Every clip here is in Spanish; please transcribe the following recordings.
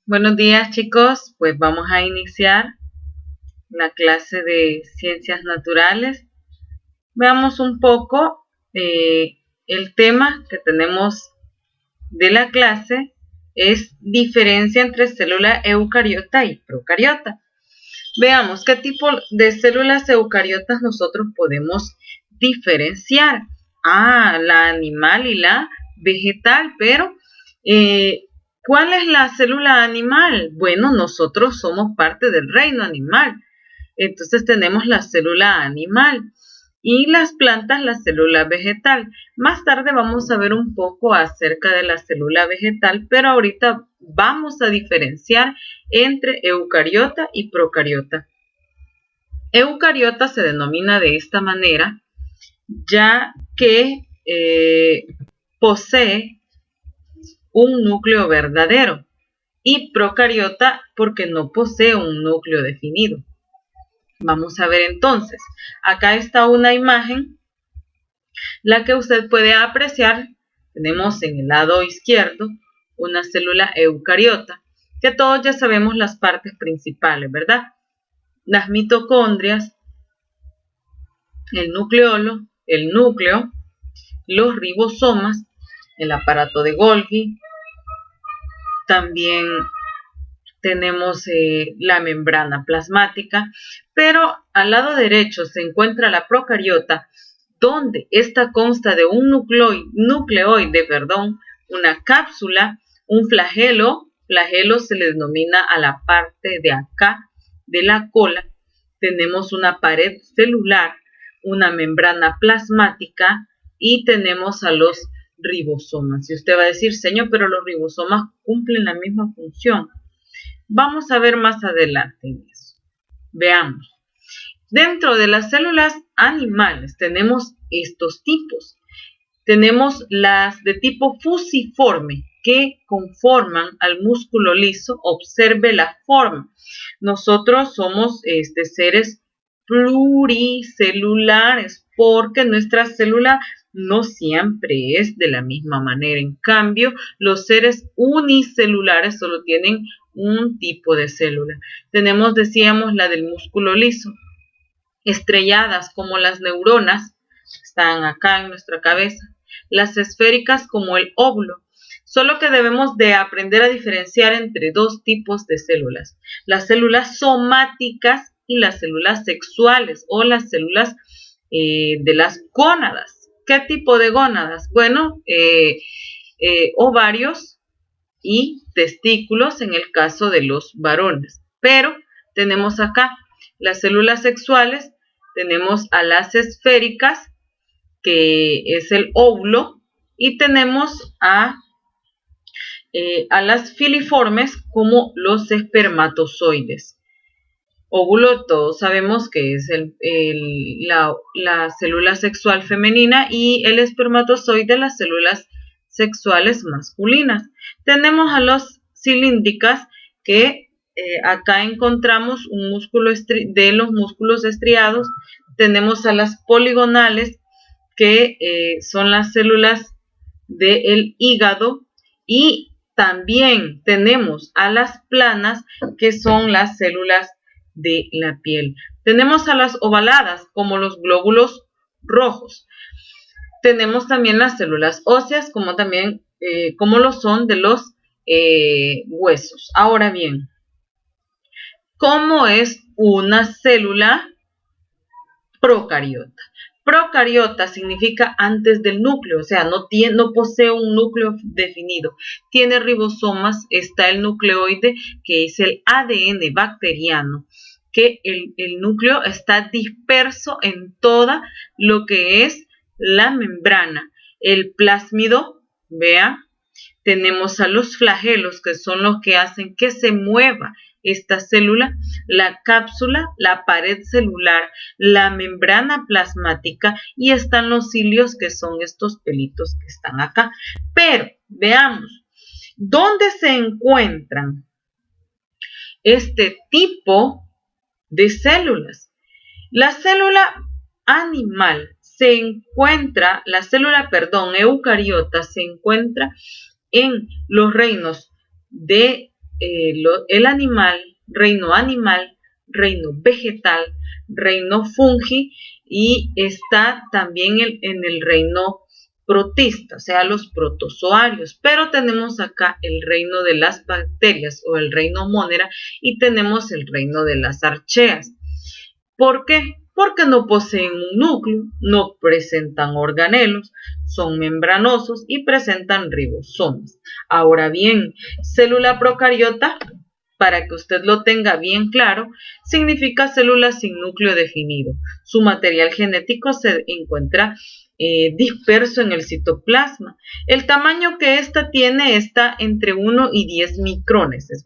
Buenos días, chicos. Pues vamos a iniciar la clase de ciencias naturales. Veamos un poco el tema que tenemos de la clase es diferencia entre célula eucariota y procariota. Veamos qué tipo de células eucariotas nosotros podemos diferenciar. La animal y la vegetal, pero ¿cuál es la célula animal? Bueno, nosotros somos parte del reino animal. Entonces tenemos la célula animal y las plantas la célula vegetal. Más tarde vamos a ver un poco acerca de la célula vegetal, pero ahorita vamos a diferenciar entre eucariota y procariota. Eucariota se denomina de esta manera ya que posee un núcleo verdadero y procariota porque no posee un núcleo definido. Vamos a ver entonces, acá está una imagen, la que usted puede apreciar. Tenemos en el lado izquierdo una célula eucariota, que todos ya sabemos las partes principales, ¿verdad? Las mitocondrias, el nucleolo, el núcleo, los ribosomas, el aparato de Golgi, también tenemos la membrana plasmática, pero al lado derecho se encuentra la procariota, donde esta consta de un nucleoide, una cápsula, un flagelo se le denomina a la parte de acá de la cola, tenemos una pared celular, una membrana plasmática y tenemos a los ribosomas. Y usted va a decir, señor, pero los ribosomas cumplen la misma función. Vamos a ver más adelante en eso. Veamos. Dentro de las células animales tenemos estos tipos. Tenemos las de tipo fusiforme que conforman al músculo liso. Observe la forma. Nosotros somos seres pluricelulares porque nuestra célula no siempre es de la misma manera. En cambio, los seres unicelulares solo tienen un tipo de célula. Tenemos, decíamos, la del músculo liso, estrelladas como las neuronas, están acá en nuestra cabeza, las esféricas como el óvulo. Solo que debemos de aprender a diferenciar entre dos tipos de células, las células somáticas y las células sexuales o las células de las gónadas. ¿Qué tipo de gónadas? Bueno, ovarios y testículos en el caso de los varones. Pero tenemos acá las células sexuales, tenemos a las esféricas, que es el óvulo, y tenemos a las filiformes como los espermatozoides. Óvulo todos sabemos que es la célula sexual femenina y el espermatozoide las células sexuales masculinas. Tenemos a los cilíndricas que acá encontramos un músculo de los músculos estriados. Tenemos a las poligonales que son las células del hígado y también tenemos a las planas que son las células de la piel. Tenemos a las ovaladas como los glóbulos rojos. Tenemos también las células óseas como también como lo son de los huesos. Ahora bien, ¿cómo es una célula procariota? Procariota significa antes del núcleo, o sea, no posee un núcleo definido. Tiene ribosomas, está el nucleoide, que es el ADN bacteriano, que el núcleo está disperso en toda lo que es la membrana. El plásmido, vea, tenemos a los flagelos, que son los que hacen que se mueva esta célula, la cápsula, la pared celular, la membrana plasmática y están los cilios, que son estos pelitos que están acá. Pero veamos, ¿dónde se encuentran este tipo de células? La célula animal se encuentra, eucariota se encuentra en los reinos de el reino animal, reino vegetal, reino fungi y está también en el reino protista, o sea, los protozoarios, pero tenemos acá el reino de las bacterias o el reino monera y tenemos el reino de las archeas. ¿Por qué? Porque no poseen un núcleo, no presentan organelos, son membranosos y presentan ribosomas. Ahora bien, célula procariota, para que usted lo tenga bien claro, significa célula sin núcleo definido. Su material genético se encuentra disperso en el citoplasma. El tamaño que ésta tiene está entre 1 y 10 micrones, es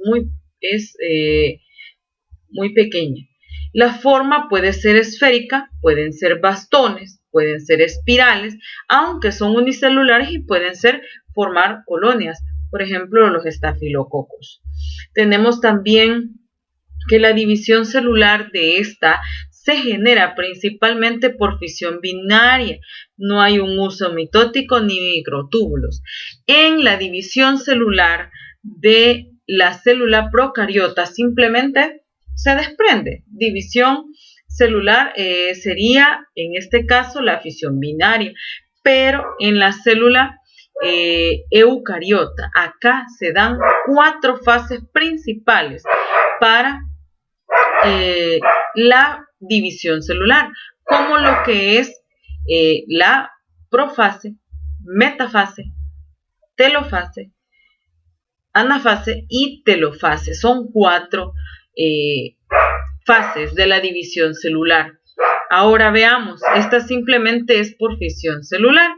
muy pequeña. La forma puede ser esférica, pueden ser bastones, pueden ser espirales, aunque son unicelulares y pueden formar colonias, por ejemplo los estafilococos. Tenemos también que la división celular de esta se genera principalmente por fisión binaria. No hay un uso mitótico ni microtúbulos. En la división celular de la célula procariota simplemente se desprende. División celular sería en este caso la fisión binaria, pero en la célula eucariota acá se dan 4 fases principales para la división celular, como lo que es la profase, metafase, telofase, anafase y telofase. Son 4 fases de la división celular. Ahora veamos, esta simplemente es por fisión celular.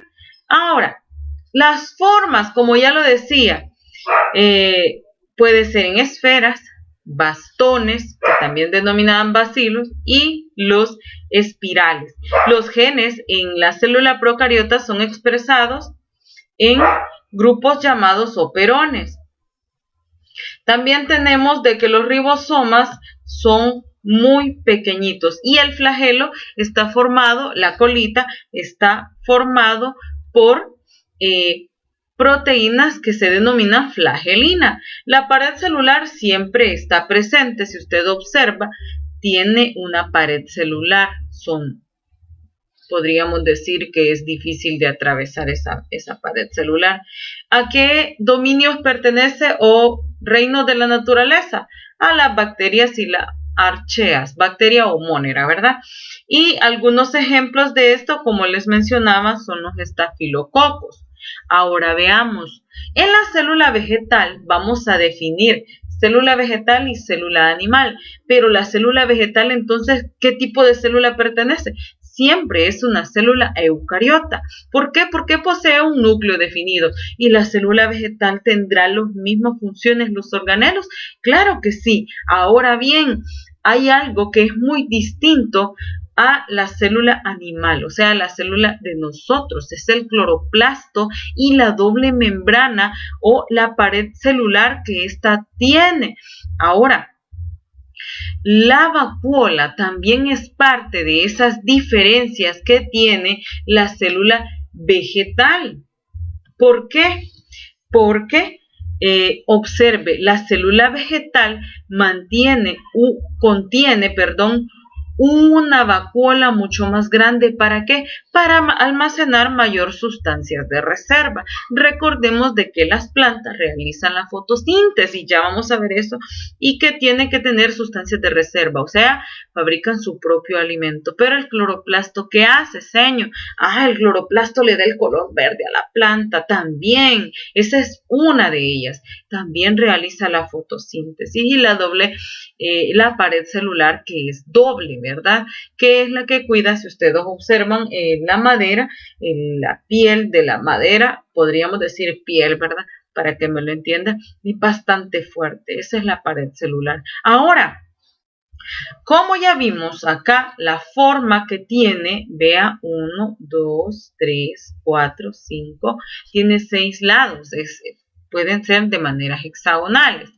Ahora, las formas, como ya lo decía, puede ser en esferas, bastones, que también denominaban bacilos, y los espirales. Los genes en la célula procariota son expresados en grupos llamados operones. También tenemos de que los ribosomas son muy pequeñitos y el flagelo está formado, la colita está formado por proteínas que se denominan flagelina. La pared celular siempre está presente, si usted observa, tiene una pared celular, podríamos decir que es difícil de atravesar esa pared celular. ¿A qué dominios pertenece o reino de la naturaleza? A las bacterias y las archeas, bacteria o monera, ¿verdad? Y algunos ejemplos de esto, como les mencionaba, son los estafilococos. Ahora veamos, en la célula vegetal vamos a definir célula vegetal y célula animal, pero la célula vegetal entonces, ¿qué tipo de célula pertenece? Siempre es una célula eucariota. ¿Por qué? Porque posee un núcleo definido. ¿Y la célula vegetal tendrá las mismas funciones, los organelos? Claro que sí. Ahora bien, hay algo que es muy distinto a la célula animal, o sea, la célula de nosotros, es el cloroplasto y la doble membrana o la pared celular que ésta tiene. Ahora, la vacuola también es parte de esas diferencias que tiene la célula vegetal. ¿Por qué? Porque observe, la célula vegetal contiene una vacuola mucho más grande. ¿Para qué? Para almacenar mayor sustancias de reserva. Recordemos de que las plantas realizan la fotosíntesis, ya vamos a ver eso, y que tiene que tener sustancias de reserva, o sea, fabrican su propio alimento. Pero el cloroplasto, ¿qué hace, señor? El cloroplasto le da el color verde a la planta también. Esa es una de ellas. También realiza la fotosíntesis y la pared celular, que es doble, ¿verdad? Que es la que cuida, si ustedes observan, la madera, la piel de la madera, podríamos decir piel, ¿verdad? Para que me lo entiendan, y bastante fuerte. Esa es la pared celular. Ahora, como ya vimos acá, la forma que tiene, vea, 1, 2, 3, 4, 5, tiene 6 lados, pueden ser de maneras hexagonales.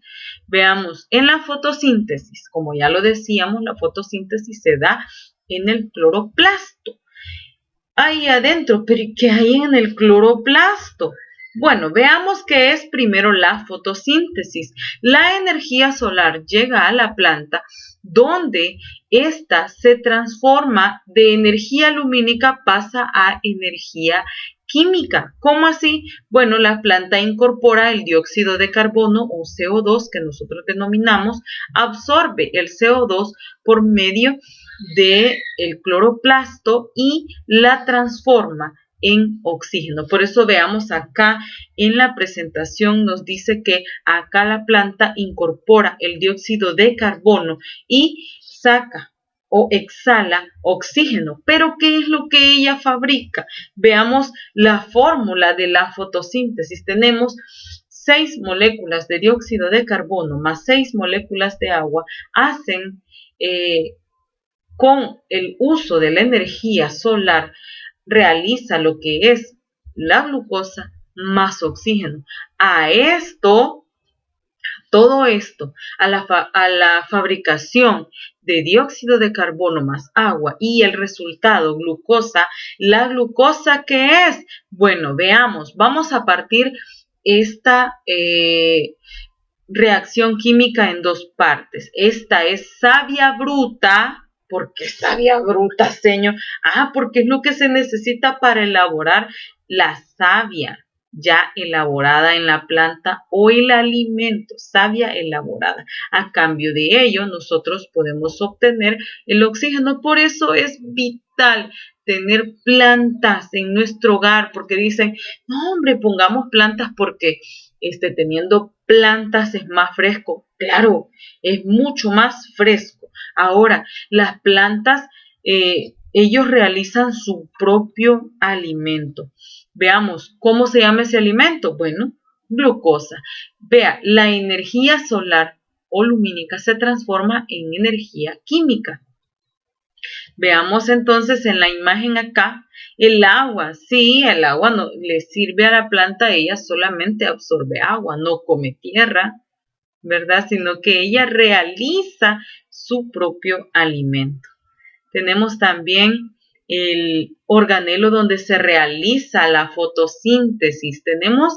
Veamos, en la fotosíntesis, como ya lo decíamos, la fotosíntesis se da en el cloroplasto. Ahí adentro, pero ¿qué hay en el cloroplasto? Bueno, veamos qué es primero la fotosíntesis. La energía solar llega a la planta donde ésta se transforma de energía lumínica, pasa a energía química. ¿Cómo así? Bueno, la planta incorpora el dióxido de carbono o CO2 que nosotros denominamos, absorbe el CO2 por medio del cloroplasto y la transforma en oxígeno. Por eso veamos acá en la presentación nos dice que acá la planta incorpora el dióxido de carbono y saca o exhala oxígeno. Pero ¿qué es lo que ella fabrica? Veamos la fórmula de la fotosíntesis. Tenemos 6 moléculas de dióxido de carbono más 6 moléculas de agua hacen con el uso de la energía solar realiza lo que es la glucosa más oxígeno. Todo esto, a la fabricación de dióxido de carbono más agua y el resultado glucosa, ¿la glucosa qué es? Bueno, veamos, vamos a partir esta reacción química en dos partes. Esta es savia bruta. ¿Por qué savia bruta, señor? Porque es lo que se necesita para elaborar la savia ya elaborada en la planta o el alimento, savia elaborada. A cambio de ello, nosotros podemos obtener el oxígeno. Por eso es vital tener plantas en nuestro hogar, porque dicen, no, hombre, pongamos plantas porque teniendo plantas es más fresco. Claro, es mucho más fresco. Ahora, las plantas, ellos realizan su propio alimento. Veamos, ¿cómo se llama ese alimento? Bueno, glucosa. Vea, la energía solar o lumínica se transforma en energía química. Veamos entonces en la imagen acá, el agua. Sí, el agua no le sirve a la planta, ella solamente absorbe agua, no come tierra, ¿verdad? Sino que ella realiza su propio alimento. Tenemos también el organelo donde se realiza la fotosíntesis. Tenemos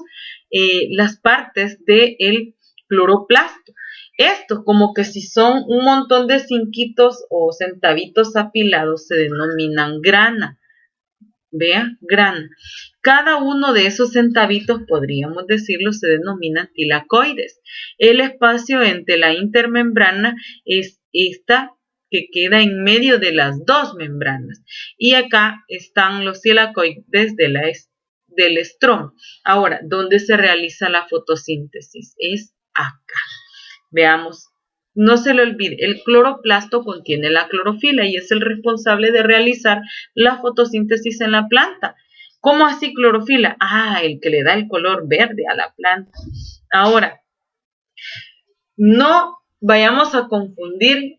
las partes del cloroplasto. Estos, como que si son un montón de cinquitos o centavitos apilados, se denominan grana. Vea, grana. Cada uno de esos centavitos, podríamos decirlo, se denominan tilacoides. El espacio entre la intermembrana es esta que queda en medio de las dos membranas. Y acá están los tilacoides del estroma. Ahora, ¿dónde se realiza la fotosíntesis? Es acá. Veamos. No se le olvide, el cloroplasto contiene la clorofila y es el responsable de realizar la fotosíntesis en la planta. ¿Cómo así clorofila? El que le da el color verde a la planta. Ahora, no vayamos a confundir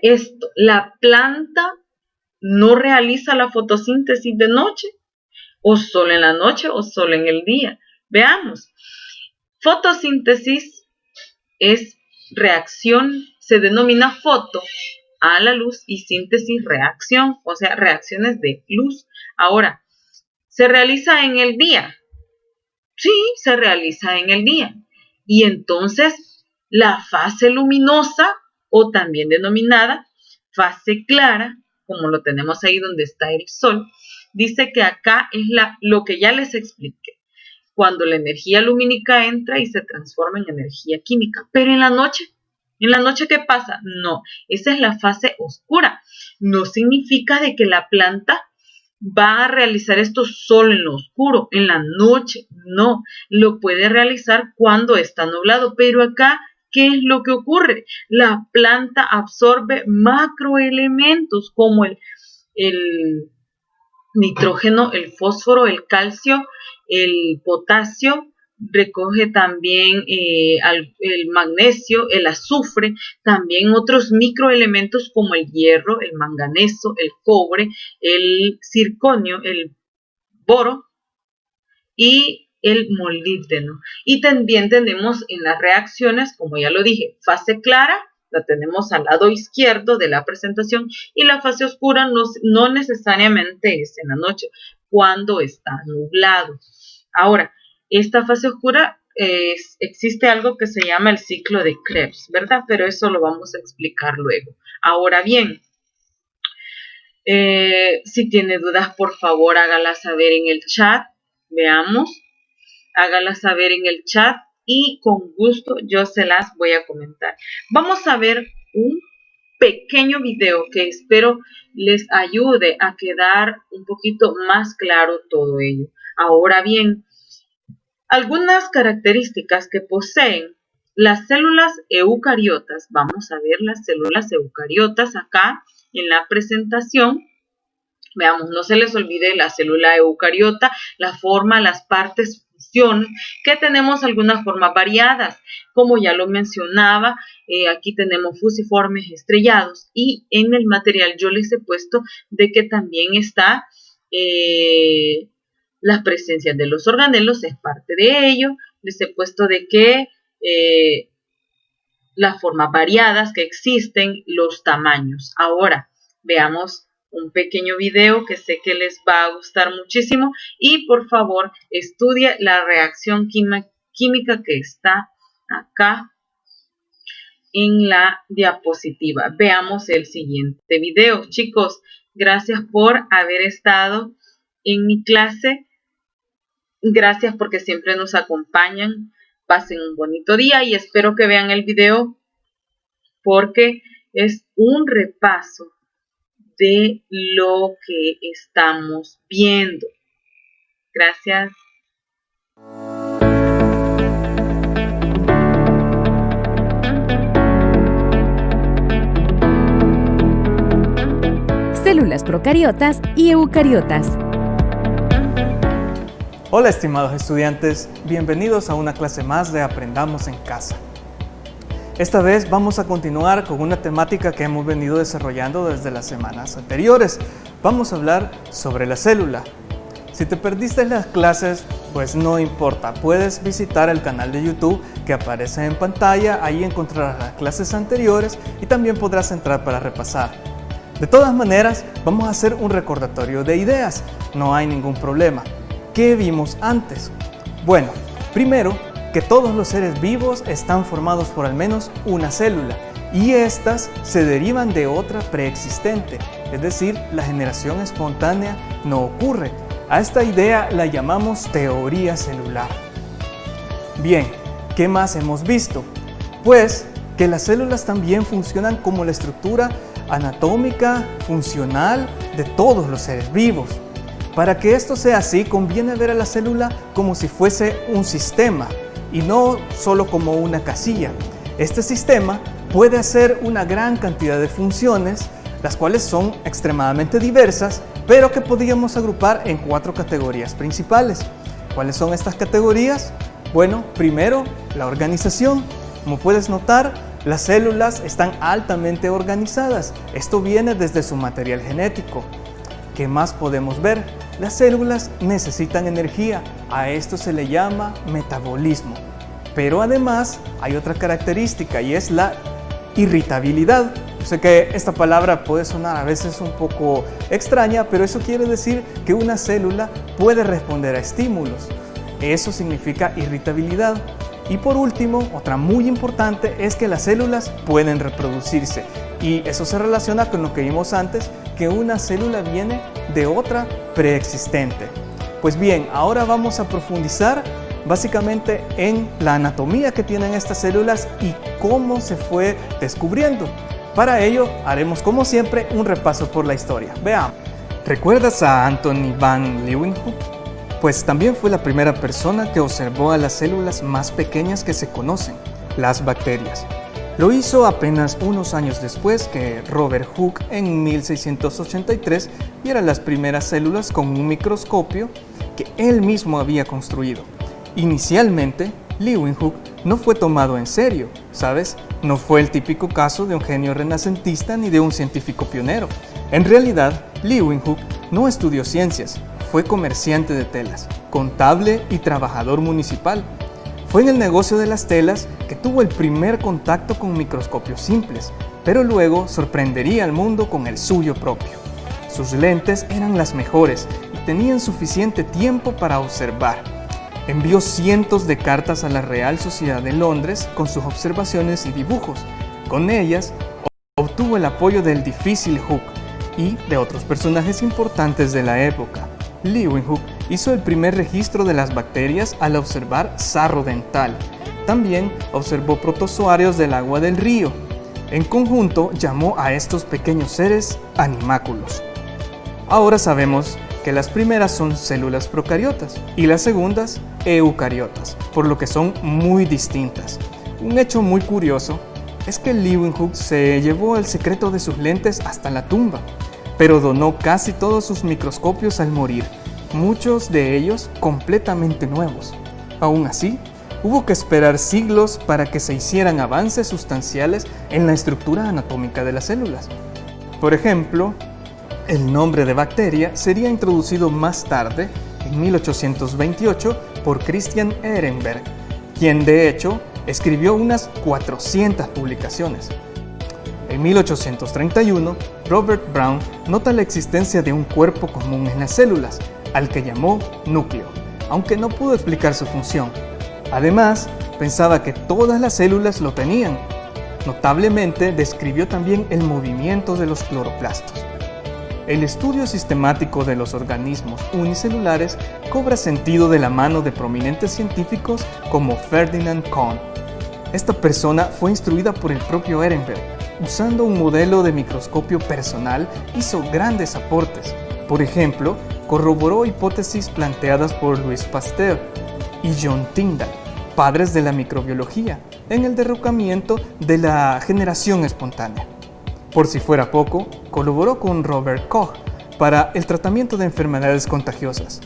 esto. La planta no realiza la fotosíntesis de noche, o solo en la noche, o solo en el día. Veamos. Fotosíntesis es reacción, se denomina foto a la luz y síntesis reacción, o sea, reacciones de luz. Ahora, ¿se realiza en el día? Sí, se realiza en el día. Y entonces, la fase luminosa, o también denominada fase clara, como lo tenemos ahí donde está el sol, dice que acá es lo que ya les expliqué, cuando la energía lumínica entra y se transforma en energía química. Pero en la noche ¿qué pasa? No, esa es la fase oscura. No significa de que la planta va a realizar esto solo en lo oscuro, en la noche. No, lo puede realizar cuando está nublado. Pero acá, ¿qué es lo que ocurre? La planta absorbe macroelementos como el nitrógeno, el fósforo, el calcio, el potasio, recoge también el magnesio, el azufre, también otros microelementos como el hierro, el manganeso, el cobre, el circonio, el boro y el molibdeno. Y también tenemos en las reacciones, como ya lo dije, fase clara, la tenemos al lado izquierdo de la presentación, y la fase oscura no necesariamente es en la noche, cuando está nublado. Ahora, esta fase oscura existe algo que se llama el ciclo de Krebs, ¿verdad? Pero eso lo vamos a explicar luego. Ahora bien, si tiene dudas, por favor, hágalas saber en el chat. Veamos, hágalas saber en el chat y con gusto yo se las voy a comentar. Vamos a ver un pequeño video que espero les ayude a quedar un poquito más claro todo ello. Ahora bien, algunas características que poseen las células eucariotas. Vamos a ver las células eucariotas acá en la presentación. Veamos, no se les olvide la célula eucariota, la forma, las partes, funciones, que tenemos algunas formas variadas. Como ya lo mencionaba, aquí tenemos fusiformes estrellados y en el material yo les he puesto de que también está las presencias de los organelos, es parte de ello. Les he puesto de que las formas variadas que existen, los tamaños. Ahora, veamos un pequeño video que sé que les va a gustar muchísimo y por favor estudie la reacción química que está acá en la diapositiva. Veamos el siguiente video. Chicos, gracias por haber estado en mi clase. Gracias porque siempre nos acompañan. Pasen un bonito día y espero que vean el video porque es un repaso de lo que estamos viendo. Gracias. Células procariotas y eucariotas. Hola estimados estudiantes, bienvenidos a una clase más de Aprendamos en Casa. Esta vez vamos a continuar con una temática que hemos venido desarrollando desde las semanas anteriores. Vamos a hablar sobre la célula. Si te perdiste las clases, pues no importa, puedes visitar el canal de YouTube que aparece en pantalla, ahí encontrarás las clases anteriores y también podrás entrar para repasar. De todas maneras, vamos a hacer un recordatorio de ideas, no hay ningún problema. ¿Qué vimos antes? Bueno, primero, que todos los seres vivos están formados por al menos una célula y estas se derivan de otra preexistente, es decir, la generación espontánea no ocurre. A esta idea la llamamos teoría celular. Bien, ¿qué más hemos visto? Pues que las células también funcionan como la estructura anatómica, funcional de todos los seres vivos. Para que esto sea así, conviene ver a la célula como si fuese un sistema y no solo como una casilla. Este sistema puede hacer una gran cantidad de funciones, las cuales son extremadamente diversas, pero que podríamos agrupar en 4 categorías principales. ¿Cuáles son estas categorías? Bueno, primero, la organización. Como puedes notar, las células están altamente organizadas. Esto viene desde su material genético. ¿Qué más podemos ver? Las células necesitan energía, a esto se le llama metabolismo. Pero además hay otra característica y es la irritabilidad. Yo sé que esta palabra puede sonar a veces un poco extraña, pero eso quiere decir que una célula puede responder a estímulos. Eso significa irritabilidad. Y por último, otra muy importante es que las células pueden reproducirse. Y eso se relaciona con lo que vimos antes, que una célula viene de otra preexistente. Pues bien, ahora vamos a profundizar básicamente en la anatomía que tienen estas células y cómo se fue descubriendo. Para ello, haremos como siempre un repaso por la historia. Veamos. ¿Recuerdas a Anthony van Leeuwenhoek? Pues también fue la primera persona que observó a las células más pequeñas que se conocen, las bacterias. Lo hizo apenas unos años después que Robert Hooke en 1683 viera las primeras células con un microscopio que él mismo había construido. Inicialmente, Leeuwenhoek no fue tomado en serio, ¿sabes? No fue el típico caso de un genio renacentista ni de un científico pionero. En realidad, Leeuwenhoek no estudió ciencias, fue comerciante de telas, contable y trabajador municipal. Fue en el negocio de las telas que tuvo el primer contacto con microscopios simples, pero luego sorprendería al mundo con el suyo propio. Sus lentes eran las mejores y tenían suficiente tiempo para observar. envió cientos de cartas a la Real Sociedad de Londres con sus observaciones y dibujos. Con ellas, obtuvo el apoyo del difícil Hooke y de otros personajes importantes de la época. Leeuwenhoek hizo el primer registro de las bacterias al observar sarro dental. También observó protozoarios del agua del río. En conjunto, llamó a estos pequeños seres animáculos. Ahora sabemos que las primeras son células procariotas y las segundas eucariotas, por lo que son muy distintas. Un hecho muy curioso es que Leeuwenhoek se llevó el secreto de sus lentes hasta la tumba, pero donó casi todos sus microscopios al morir, muchos de ellos completamente nuevos. Aún así, hubo que esperar siglos para que se hicieran avances sustanciales en la estructura anatómica de las células. Por ejemplo, el nombre de bacteria sería introducido más tarde, en 1828, por Christian Ehrenberg, quien de hecho escribió unas 400 publicaciones. En 1831, Robert Brown nota la existencia de un cuerpo común en las células, al que llamó núcleo, aunque no pudo explicar su función. Además, pensaba que todas las células lo tenían. Notablemente, describió también el movimiento de los cloroplastos. El estudio sistemático de los organismos unicelulares cobra sentido de la mano de prominentes científicos como Ferdinand Kohn. Esta persona fue instruida por el propio Ehrenberg. Usando un modelo de microscopio personal, hizo grandes aportes. Por ejemplo, corroboró hipótesis planteadas por Louis Pasteur y John Tyndall, padres de la microbiología, en el derrocamiento de la generación espontánea. Por si fuera poco, colaboró con Robert Koch para el tratamiento de enfermedades contagiosas.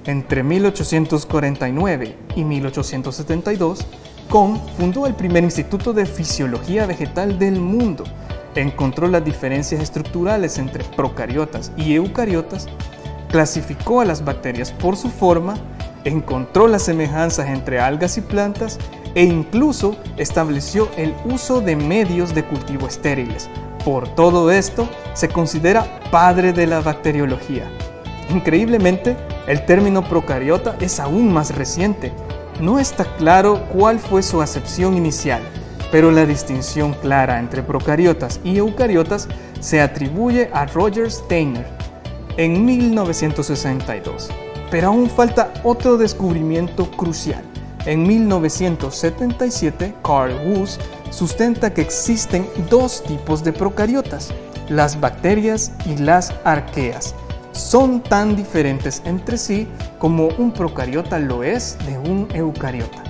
Entre 1849 y 1872, Kohn fundó el primer instituto de fisiología vegetal del mundo, encontró las diferencias estructurales entre procariotas y eucariotas, clasificó a las bacterias por su forma, encontró las semejanzas entre algas y plantas e incluso estableció el uso de medios de cultivo estériles. Por todo esto, se considera padre de la bacteriología. Increíblemente, el término procariota es aún más reciente. No está claro cuál fue su acepción inicial, pero la distinción clara entre procariotas y eucariotas se atribuye a Roger Steiner en 1962. Pero aún falta otro descubrimiento crucial. En 1977, Carl Woese sustenta que existen dos tipos de procariotas, las bacterias y las arqueas. Son tan diferentes entre sí como un procariota lo es de un eucariota.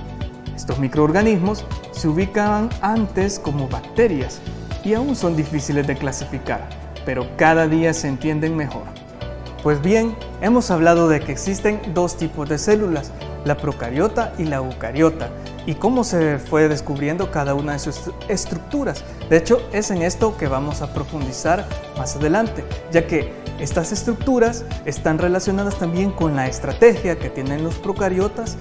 Estos microorganismos se ubicaban antes como bacterias y aún son difíciles de clasificar, pero cada día se entienden mejor. Pues bien, hemos hablado de que existen dos tipos de células, la procariota y la eucariota, y cómo se fue descubriendo cada una de sus estructuras. De hecho, es en esto que vamos a profundizar más adelante, ya que estas estructuras están relacionadas también con la estrategia que tienen los procariotas,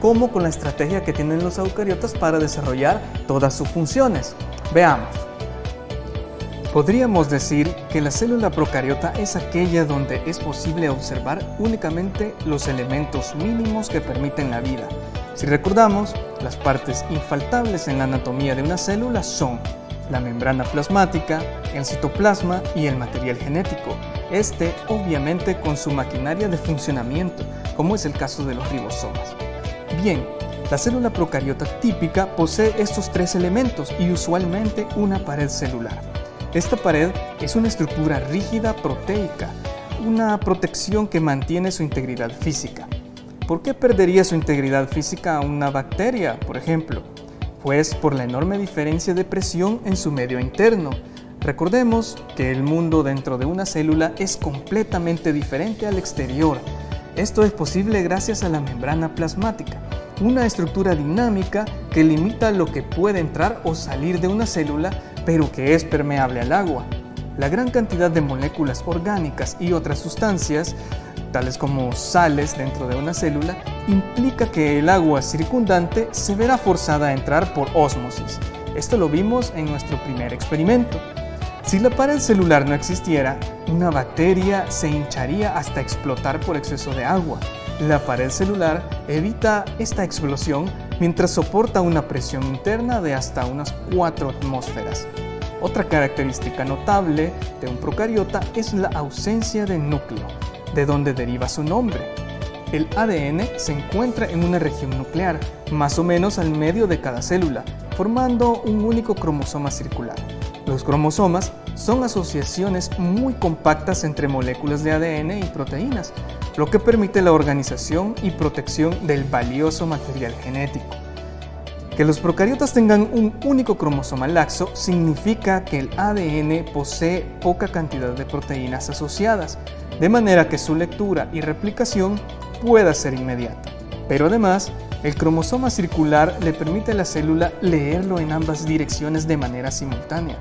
como con la estrategia que tienen los eucariotas para desarrollar todas sus funciones. Veamos. Podríamos decir que la célula procariota es aquella donde es posible observar únicamente los elementos mínimos que permiten la vida. Si recordamos, las partes infaltables en la anatomía de una célula son la membrana plasmática, el citoplasma y el material genético. Este, obviamente, con su maquinaria de funcionamiento, como es el caso de los ribosomas. Bien, la célula procariota típica posee estos tres elementos y usualmente una pared celular. Esta pared es una estructura rígida proteica, una protección que mantiene su integridad física. ¿Por qué perdería su integridad física una bacteria, por ejemplo? Pues por la enorme diferencia de presión en su medio interno. Recordemos que el mundo dentro de una célula es completamente diferente al exterior. Esto es posible gracias a la membrana plasmática, una estructura dinámica que limita lo que puede entrar o salir de una célula, pero que es permeable al agua. La gran cantidad de moléculas orgánicas y otras sustancias, tales como sales dentro de una célula, implica que el agua circundante se verá forzada a entrar por ósmosis. Esto lo vimos en nuestro primer experimento. Si la pared celular no existiera, una bacteria se hincharía hasta explotar por exceso de agua. la pared celular evita esta explosión mientras soporta una presión interna de hasta unas 4 atmósferas. Otra característica notable de un procariota es la ausencia de núcleo, de donde deriva su nombre. El ADN se encuentra en una región nuclear, más o menos al medio de cada célula, formando un único cromosoma circular. Los cromosomas son asociaciones muy compactas entre moléculas de ADN y proteínas, lo que permite la organización y protección del valioso material genético. Que los procariotas tengan un único cromosoma laxo significa que el ADN posee poca cantidad de proteínas asociadas, de manera que su lectura y replicación pueda ser inmediata. Pero además, el cromosoma circular le permite a la célula leerlo en ambas direcciones de manera simultánea.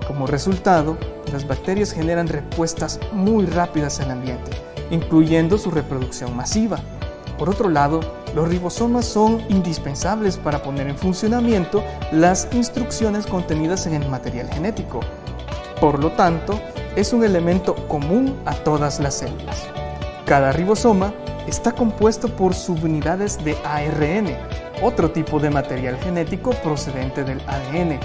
Como resultado, las bacterias generan respuestas muy rápidas al ambiente, incluyendo su reproducción masiva. Por otro lado, los ribosomas son indispensables para poner en funcionamiento las instrucciones contenidas en el material genético. Por lo tanto, es un elemento común a todas las células. Cada ribosoma está compuesto por subunidades de ARN, otro tipo de material genético procedente del ADN.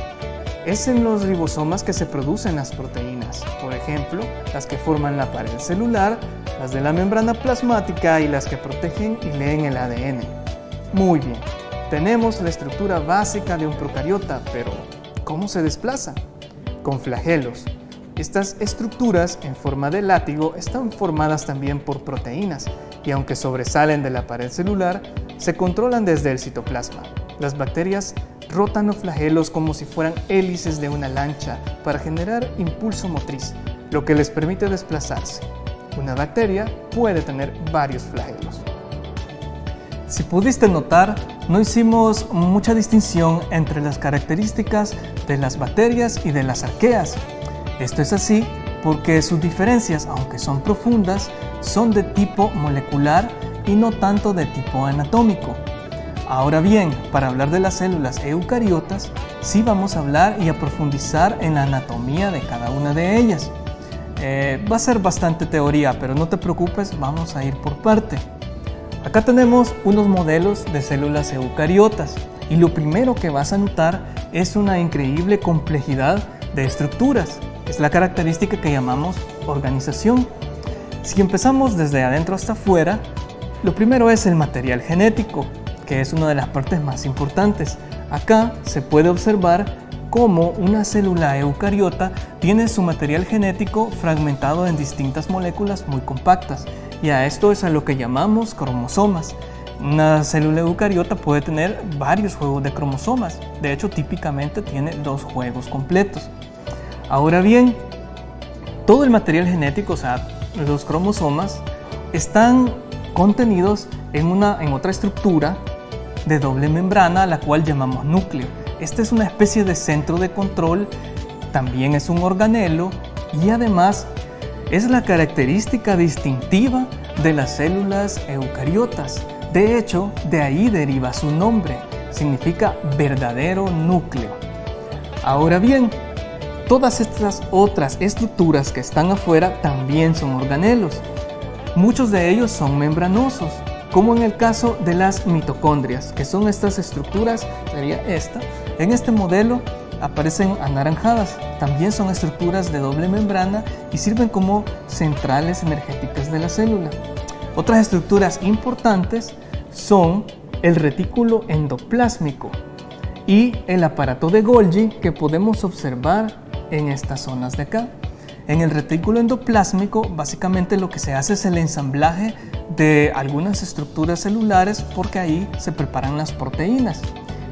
Es en los ribosomas que se producen las proteínas, por ejemplo, las que forman la pared celular, las de la membrana plasmática y las que protegen y leen el ADN. Muy bien, tenemos la estructura básica de un procariota, pero ¿cómo se desplaza? Con flagelos. Estas estructuras en forma de látigo están formadas también por proteínas y aunque sobresalen de la pared celular, se controlan desde el citoplasma. Las bacterias rotan los flagelos como si fueran hélices de una lancha para generar impulso motriz, lo que les permite desplazarse. Una bacteria puede tener varios flagelos. Si pudiste notar, no hicimos mucha distinción entre las características de las bacterias y de las arqueas. Esto es así porque sus diferencias, aunque son profundas, son de tipo molecular y no tanto de tipo anatómico. Ahora bien, para hablar de las células eucariotas, sí vamos a hablar y a profundizar en la anatomía de cada una de ellas. Va a ser bastante teoría, pero no te preocupes, vamos a ir por parte. Acá tenemos unos modelos de células eucariotas y lo primero que vas a notar es una increíble complejidad de estructuras. Es la característica que llamamos organización. Si empezamos desde adentro hasta afuera, lo primero es el material genético, que es una de las partes más importantes. Acá se puede observar cómo una célula eucariota tiene su material genético fragmentado en distintas moléculas muy compactas, y a esto es a lo que llamamos cromosomas. Una célula eucariota puede tener varios juegos de cromosomas, de hecho típicamente tiene 2 juegos completos. Ahora bien, todo el material genético, o sea, los cromosomas, están contenidos en otra estructura de doble membrana, a la cual llamamos núcleo. Este es una especie de centro de control, también es un organelo y además es la característica distintiva de las células eucariotas. De hecho, de ahí deriva su nombre, significa verdadero núcleo. Ahora bien, todas estas otras estructuras que están afuera también son organelos. Muchos de ellos son membranosos, como en el caso de las mitocondrias, que son estas estructuras, sería esta. En este modelo aparecen anaranjadas, también son estructuras de doble membrana y sirven como centrales energéticas de la célula. Otras estructuras importantes son el retículo endoplásmico y el aparato de Golgi, que podemos observar en estas zonas de acá. En el retículo endoplásmico básicamente lo que se hace es el ensamblaje de algunas estructuras celulares, porque ahí se preparan las proteínas,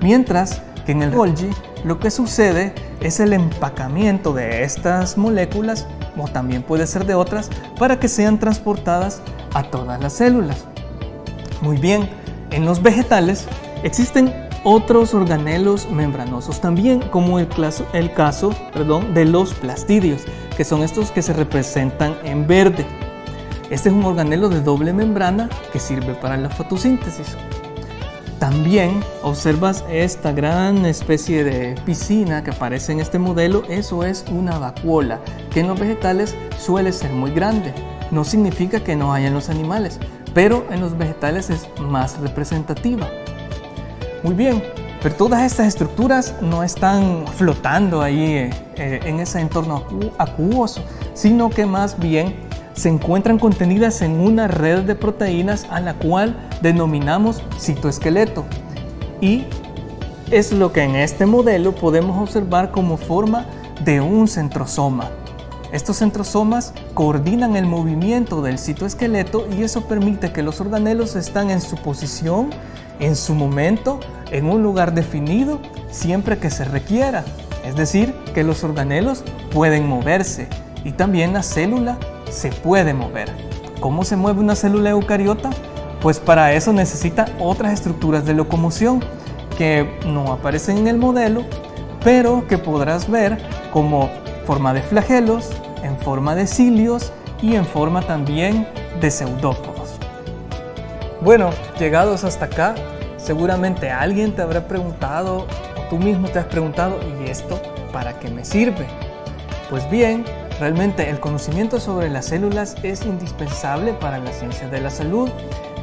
mientras que en el Golgi lo que sucede es el empacamiento de estas moléculas, o también puede ser de otras, para que sean transportadas a todas las células. Muy bien, en los vegetales existen otros organelos membranosos también, como el caso de los plastidios, que son estos que se representan en verde. Este es un organelo de doble membrana que sirve para la fotosíntesis. También observas esta gran especie de piscina que aparece en este modelo. Eso es una vacuola, que en los vegetales suele ser muy grande. No significa que no haya en los animales, pero en los vegetales es más representativa. Muy bien, pero todas estas estructuras no están flotando ahí en ese entorno acuoso, sino que más bien se encuentran contenidas en una red de proteínas a la cual denominamos citoesqueleto, y es lo que en este modelo podemos observar como forma de un centrosoma. Estos centrosomas coordinan el movimiento del citoesqueleto y eso permite que los organelos estén en su posición, en su momento, en un lugar definido, siempre que se requiera. Es decir, que los organelos pueden moverse y también la célula se puede mover. ¿Cómo se mueve una célula eucariota? Pues para eso necesita otras estructuras de locomoción que no aparecen en el modelo, pero que podrás ver como forma de flagelos, en forma de cilios y en forma también de pseudópodos. Bueno, llegados hasta acá, seguramente alguien te habrá preguntado, o tú mismo te has preguntado, ¿y esto para qué me sirve? Pues bien, realmente el conocimiento sobre las células es indispensable para la ciencia de la salud.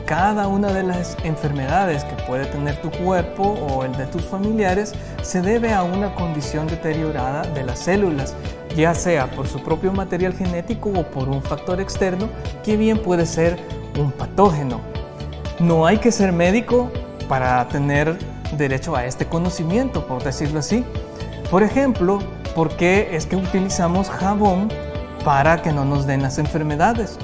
Cada una de las enfermedades que puede tener tu cuerpo o el de tus familiares se debe a una condición deteriorada de las células, ya sea por su propio material genético o por un factor externo que bien puede ser un patógeno. No hay que ser médico para tener derecho a este conocimiento, por decirlo así. Por ejemplo, ¿por qué es que utilizamos jabón para que no nos den las enfermedades?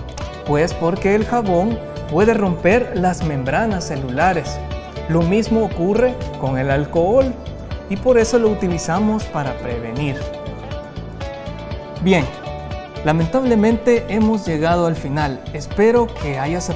Pues porque el jabón puede romper las membranas celulares. Lo mismo ocurre con el alcohol y por eso lo utilizamos para prevenir. Bien, lamentablemente hemos llegado al final. Espero que hayas